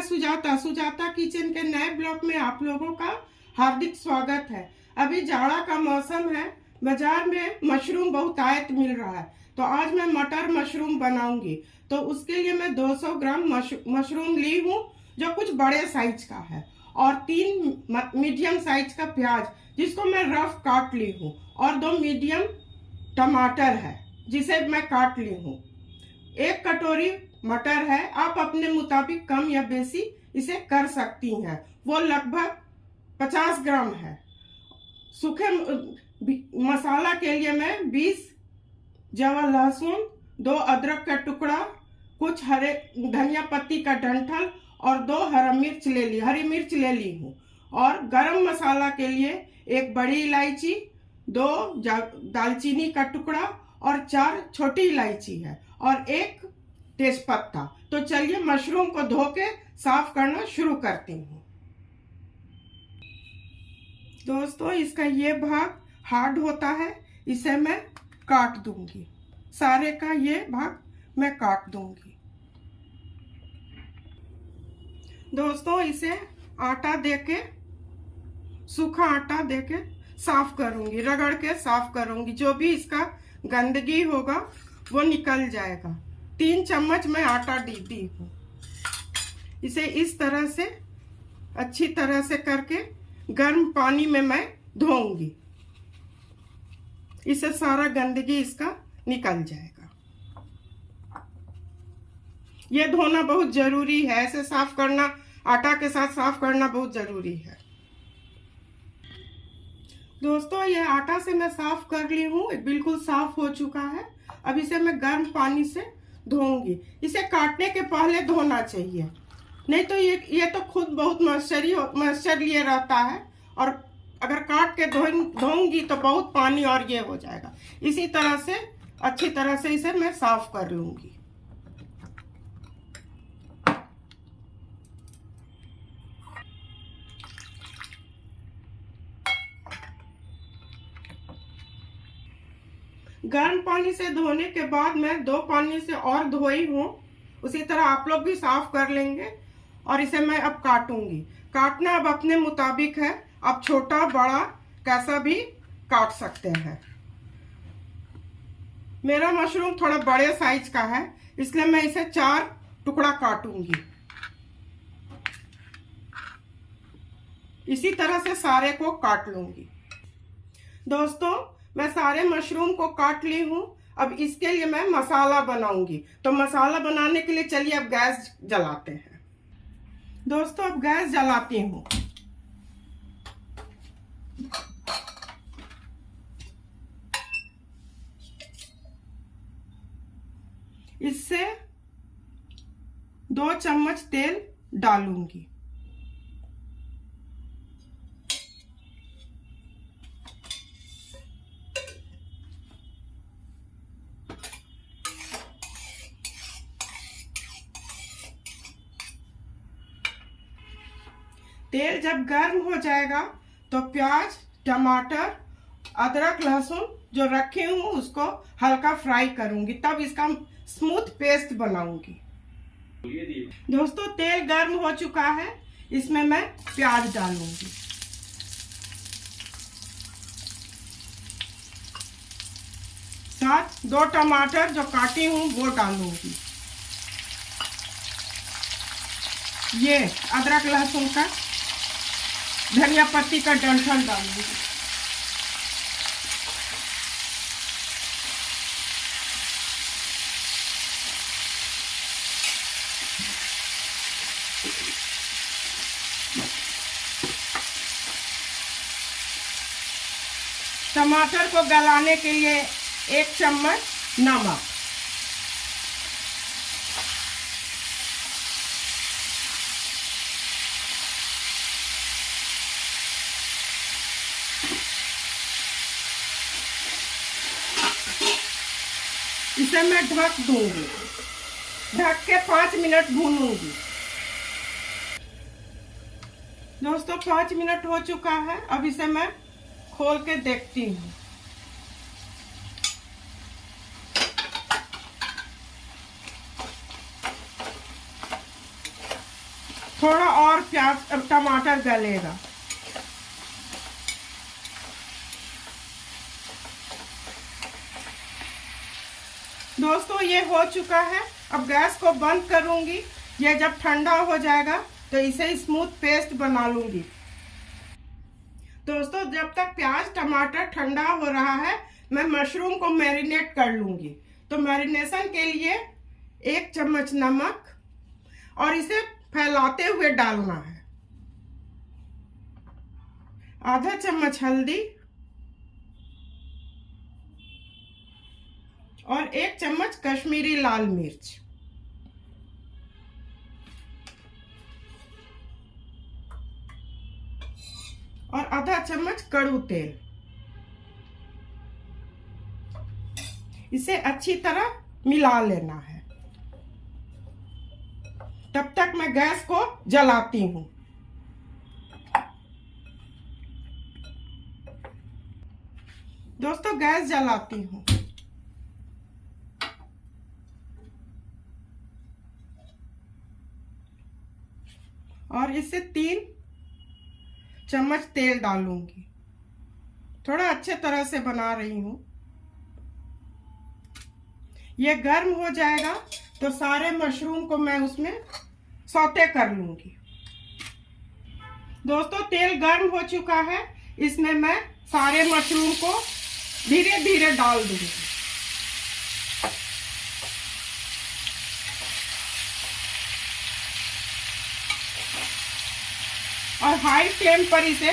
Sujata Sujata kitchen के नए blog में आप लोगों का हार्दिक स्वागत है। अभी जाड़ा का मौसम है, बाजार में मशरूम बहुत आयत मिल रहा है, तो आज मैं मटर मशरूम बनाऊंगी। तो उसके लिए मैं 200 ग्राम मशरूम ली हूँ जो कुछ बड़े साइज का है, और 3 मीडियम साइज का प्याज जिसको मैं रफ काट ली हूँ, और 2 मीडियम टमाटर है जिसे मैं काट ली हूँ। 1 कटोरी मटर है, आप अपने मुताबिक कम या बेसी इसे कर सकती हैं। वो लगभग 50 ग्राम है। सूखे मसाला के लिए मैं 20 जवा लहसुन, 2 अदरक का टुकड़ा, कुछ हरे धनिया पत्ती का डंठल और 2 हरी मिर्च ले ली हूँ। और गरम मसाला के लिए 1 बड़ी इलायची, 2 दालचीनी का टुकड़ा और 4 छोटी इलायची है, और 1 तेजपत्ता। तो चलिए मशरूम को धो के साफ करना शुरू करती हूँ। दोस्तों, इसका ये भाग हार्ड होता है, इसे मैं काट दूंगी। सारे का ये भाग मैं काट दूंगी। दोस्तों, इसे आटा देके, सूखा आटा देके साफ करूंगी, रगड़ के साफ करूंगी। जो भी इसका गंदगी होगा वो निकल जाएगा। 3 चम्मच मैं आटा दी हूँ। इसे इस तरह से अच्छी तरह से करके गर्म पानी में मैं धोऊंगी। इससे सारा गंदगी इसका निकल जाएगा। ये धोना बहुत जरूरी है, ऐसे साफ करना, आटा के साथ साफ करना बहुत जरूरी है। दोस्तों, ये आटा से मैं साफ कर ली हूँ, बिल्कुल साफ हो चुका है। अब इसे मैं गर्म पानी से धोऊंगी। इसे काटने के पहले धोना चाहिए, नहीं तो ये तो खुद बहुत मॉइस्चर लिए रहता है, और अगर काट के धोऊंगी तो बहुत पानी और ये हो जाएगा। इसी तरह से अच्छी तरह से इसे मैं साफ कर लूंगी। गर्म पानी से धोने के बाद मैं 2 पानी से और धोई हूँ। उसी तरह आप लोग भी साफ कर लेंगे। और इसे मैं अब काटूंगी। काटना अब अपने मुताबिक है, आप छोटा बड़ा कैसा भी काट सकते हैं। मेरा मशरूम थोड़ा बड़े साइज का है, इसलिए मैं इसे 4 टुकड़ा काटूंगी। इसी तरह से सारे को काट लूंगी। दोस्तों, मैं सारे मशरूम को काट ली हूँ। अब इसके लिए मैं मसाला बनाऊंगी। तो मसाला बनाने के लिए चलिए अब गैस जलाते हैं। दोस्तों, अब गैस जलाती हूँ। इससे 2 चम्मच तेल डालूंगी। तेल जब गर्म हो जाएगा तो प्याज, टमाटर, अदरक, लहसुन जो रखे हूँ उसको हल्का फ्राई करूंगी, तब इसका स्मूथ पेस्ट बनाऊंगी। दोस्तों, तेल गर्म हो चुका है, इसमें मैं प्याज डालूंगी। साथ 2 टमाटर जो काटी हूँ वो डालूंगी। ये अदरक लहसुन का धनिया पत्ती का डंठल डालूंगी। टमाटर को गलाने के लिए 1 चम्मच नमक। इसे मैं ढक दूंगी। ढक के 5 मिनट भूनूंगी। दोस्तों, 5 मिनट हो चुका है। अब इसे मैं खोल के देखती हूँ। थोड़ा और प्याज टमाटर गलेगा। दोस्तों ये हो चुका है। अब गैस को बंद करूंगी। ये जब ठंडा हो जाएगा तो इसे स्मूथ पेस्ट बना लूंगी। दोस्तों जब तक प्याज टमाटर ठंडा हो रहा है, मैं मशरूम को मैरिनेट कर लूंगी। तो मैरिनेशन के लिए 1 चम्मच नमक और इसे फैलाते हुए डालना है। आधा चम्मच हल्दी और 1 चम्मच कश्मीरी लाल मिर्च। और आधा चम्मच कड़ू तेल। इसे अच्छी तरह मिला लेना है। तब तक मैं गैस को जलाती हूँ। दोस्तों गैस जलाती हूँ। और इससे 3 चम्मच तेल डालूंगी। थोड़ा अच्छे तरह से बना रही हूँ। ये गर्म हो जाएगा तो सारे मशरूम को मैं उसमें सौते कर लूंगी। दोस्तों तेल गर्म हो चुका है। इसमें मैं सारे मशरूम को धीरे धीरे डाल दूंगी। और हाई फ्लेम पर इसे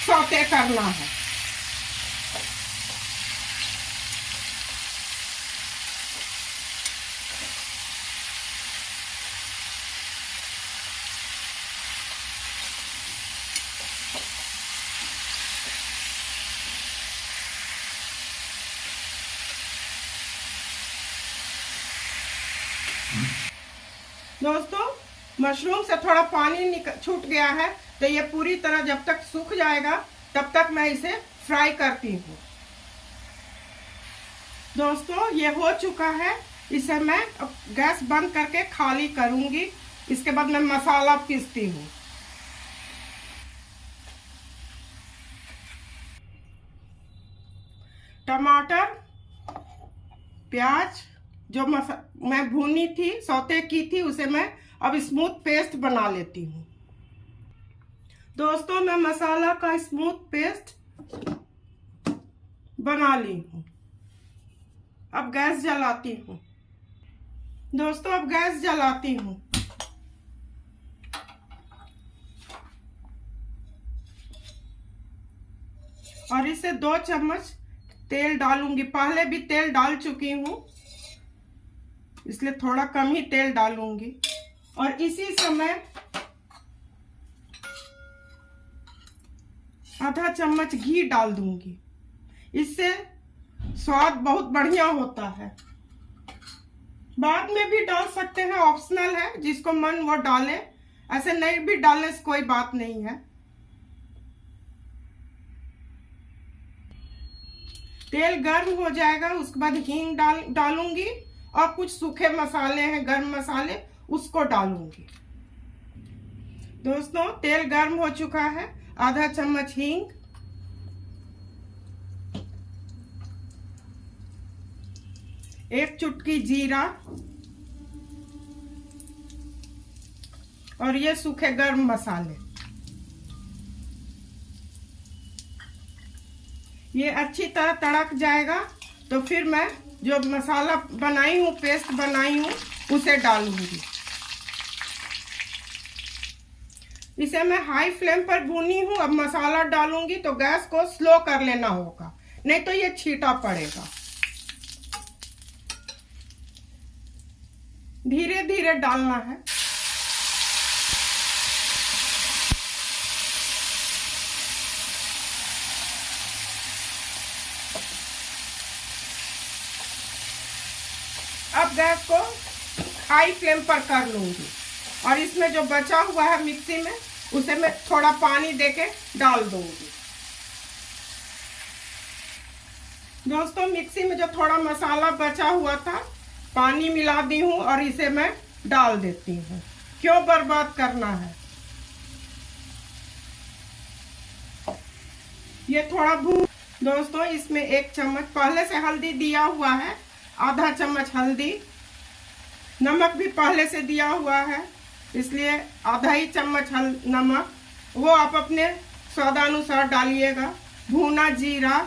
सौते करना है। दोस्तों मशरूम से थोड़ा पानी छूट गया है, तो ये पूरी तरह जब तक सूख जाएगा तब तक मैं इसे फ्राई करती हूँ। दोस्तों ये हो चुका है। इसे मैं अब गैस बंद करके खाली करूंगी। इसके बाद मैं मसाला पीसती हूँ। टमाटर प्याज जो मैं भूनी थी सौते की थी, उसे मैं अब स्मूथ पेस्ट बना लेती हूँ। दोस्तों मैं मसाला का स्मूथ पेस्ट बना ली हूँ। अब गैस जलाती हूँ। दोस्तों अब गैस जलाती हूँ। और इसे 2 चम्मच तेल डालूंगी। पहले भी तेल डाल चुकी हूँ, इसलिए थोड़ा कम ही तेल डालूंगी। और इसी समय आधा चम्मच घी डाल दूंगी। इससे स्वाद बहुत बढ़िया होता है। बाद में भी डाल सकते हैं, ऑप्शनल है, जिसको मन वो डाले। ऐसे नहीं भी डालने से कोई बात नहीं है। तेल गर्म हो जाएगा, उसके बाद हींग डालूंगी और कुछ सूखे मसाले हैं, गरम मसाले, उसको डालूंगी। दोस्तों तेल गर्म हो चुका है। आधा चम्मच हींग, 1 चुटकी जीरा और ये सूखे गरम मसाले। ये अच्छी तरह तड़क जाएगा तो फिर मैं जो मसाला बनाई हूँ, पेस्ट बनाई हूँ, उसे डालूंगी। इसे मैं हाई फ्लेम पर भूनी हूँ। अब मसाला डालूंगी तो गैस को स्लो कर लेना होगा, नहीं तो ये छींटा पड़ेगा। धीरे धीरे डालना है। अब गैस को हाई फ्लेम पर कर लूंगी। और इसमें जो बचा हुआ है मिक्सी में, उसे मैं थोड़ा पानी देके डाल दूंगी। दोस्तों मिक्सी में जो थोड़ा मसाला बचा हुआ था, पानी मिला दी हूँ और इसे मैं डाल देती हूँ। क्यों बर्बाद करना है। ये थोड़ा दोस्तों इसमें 1 चम्मच पहले से हल्दी दिया हुआ है, आधा चम्मच हल्दी, नमक भी पहले से दिया हुआ है इसलिए आधा ही चम्मच नमक, वो आप अपने स्वादानुसार डालिएगा। भुना जीरा,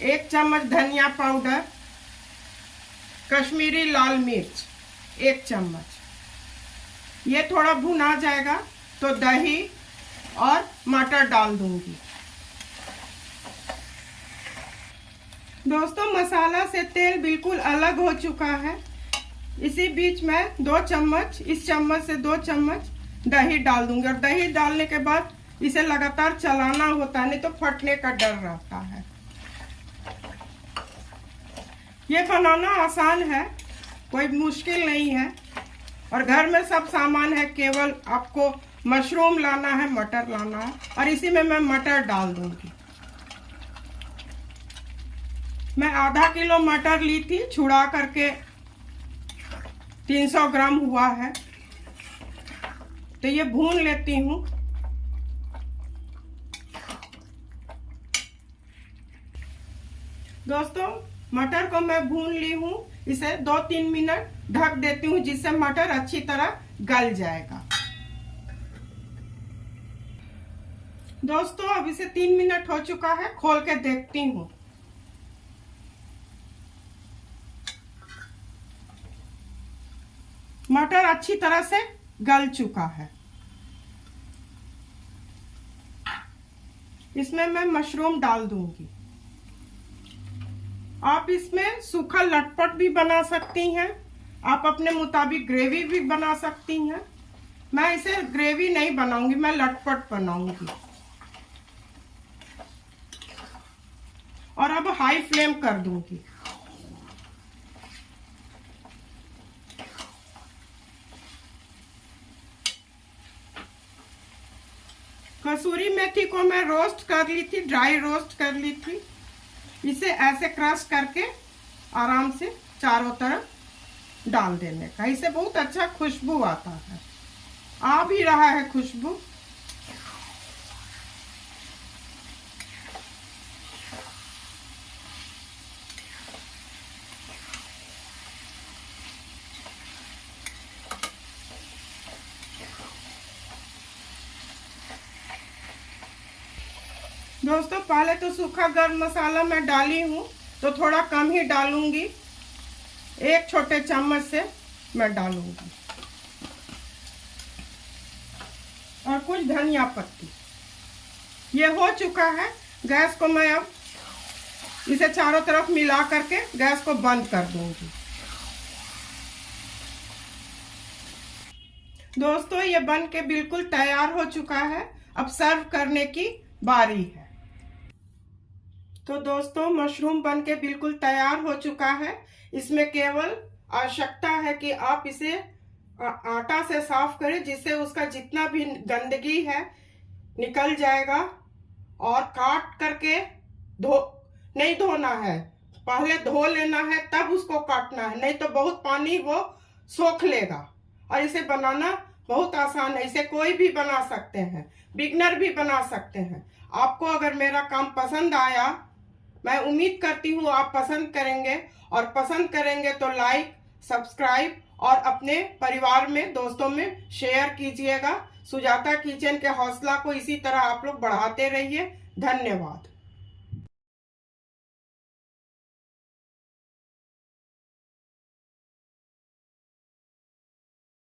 1 चम्मच धनिया पाउडर, कश्मीरी लाल मिर्च 1 चम्मच। ये थोड़ा भुना जाएगा तो दही और मटर डाल दूंगी। दोस्तों मसाला से तेल बिल्कुल अलग हो चुका है। इसी बीच में 2 चम्मच, इस चम्मच से 2 चम्मच दही डाल दूंगी। और दही डालने के बाद इसे लगातार चलाना होता है, नहीं तो फटने का डर रहता है। ये बनाना आसान है, कोई मुश्किल नहीं है और घर में सब सामान है, केवल आपको मशरूम लाना है, मटर लाना है। और इसी में मैं मटर डाल दूंगी। मैं आधा किलो मटर ली थी, छुड़ा करके 300 ग्राम हुआ है, तो ये भून लेती हूँ। दोस्तों मटर को मैं भून ली हूँ, इसे 2-3 मिनट ढक देती हूँ जिससे मटर अच्छी तरह गल जाएगा। दोस्तों अब इसे 3 मिनट हो चुका है, खोल के देखती हूँ। मटर अच्छी तरह से गल चुका है। इसमें मैं मशरूम डाल दूंगी। आप इसमें सूखा लटपट भी बना सकती हैं, आप अपने मुताबिक ग्रेवी भी बना सकती हैं। मैं इसे ग्रेवी नहीं बनाऊंगी, मैं लटपट बनाऊंगी। और अब हाई फ्लेम कर दूंगी। कसूरी मेथी को मैं रोस्ट कर ली थी, ड्राई रोस्ट कर ली थी। इसे ऐसे क्रश करके आराम से चारों तरफ डाल देने का, इससे बहुत अच्छा खुशबू आता है। आ भी रहा है खुशबू। दोस्तों पहले तो सूखा गर्म मसाला मैं डाली हूँ तो थोड़ा कम ही डालूंगी, 1 छोटे चम्मच से मैं डालूंगी। और कुछ धनिया पत्ती। ये हो चुका है, गैस को मैं अब इसे चारों तरफ मिला करके गैस को बंद कर दूंगी। दोस्तों ये बन के बिल्कुल तैयार हो चुका है, अब सर्व करने की बारी है। तो दोस्तों मशरूम बन के बिल्कुल तैयार हो चुका है। इसमें केवल आवश्यकता है कि आप इसे आटा से साफ करें, जिससे उसका जितना भी गंदगी है निकल जाएगा। और काट करके नहीं धोना है, पहले धो लेना है तब उसको काटना है, नहीं तो बहुत पानी वो सोख लेगा। और इसे बनाना बहुत आसान है, इसे कोई भी बना सकते हैं, बिगनर भी बना सकते हैं। आपको अगर मेरा काम पसंद आया, मैं उम्मीद करती हूँ आप पसंद करेंगे, और पसंद करेंगे तो लाइक, सब्सक्राइब और अपने परिवार में, दोस्तों में शेयर कीजिएगा। सुजाता किचन के हौसला को इसी तरह आप लोग बढ़ाते रहिए। धन्यवाद।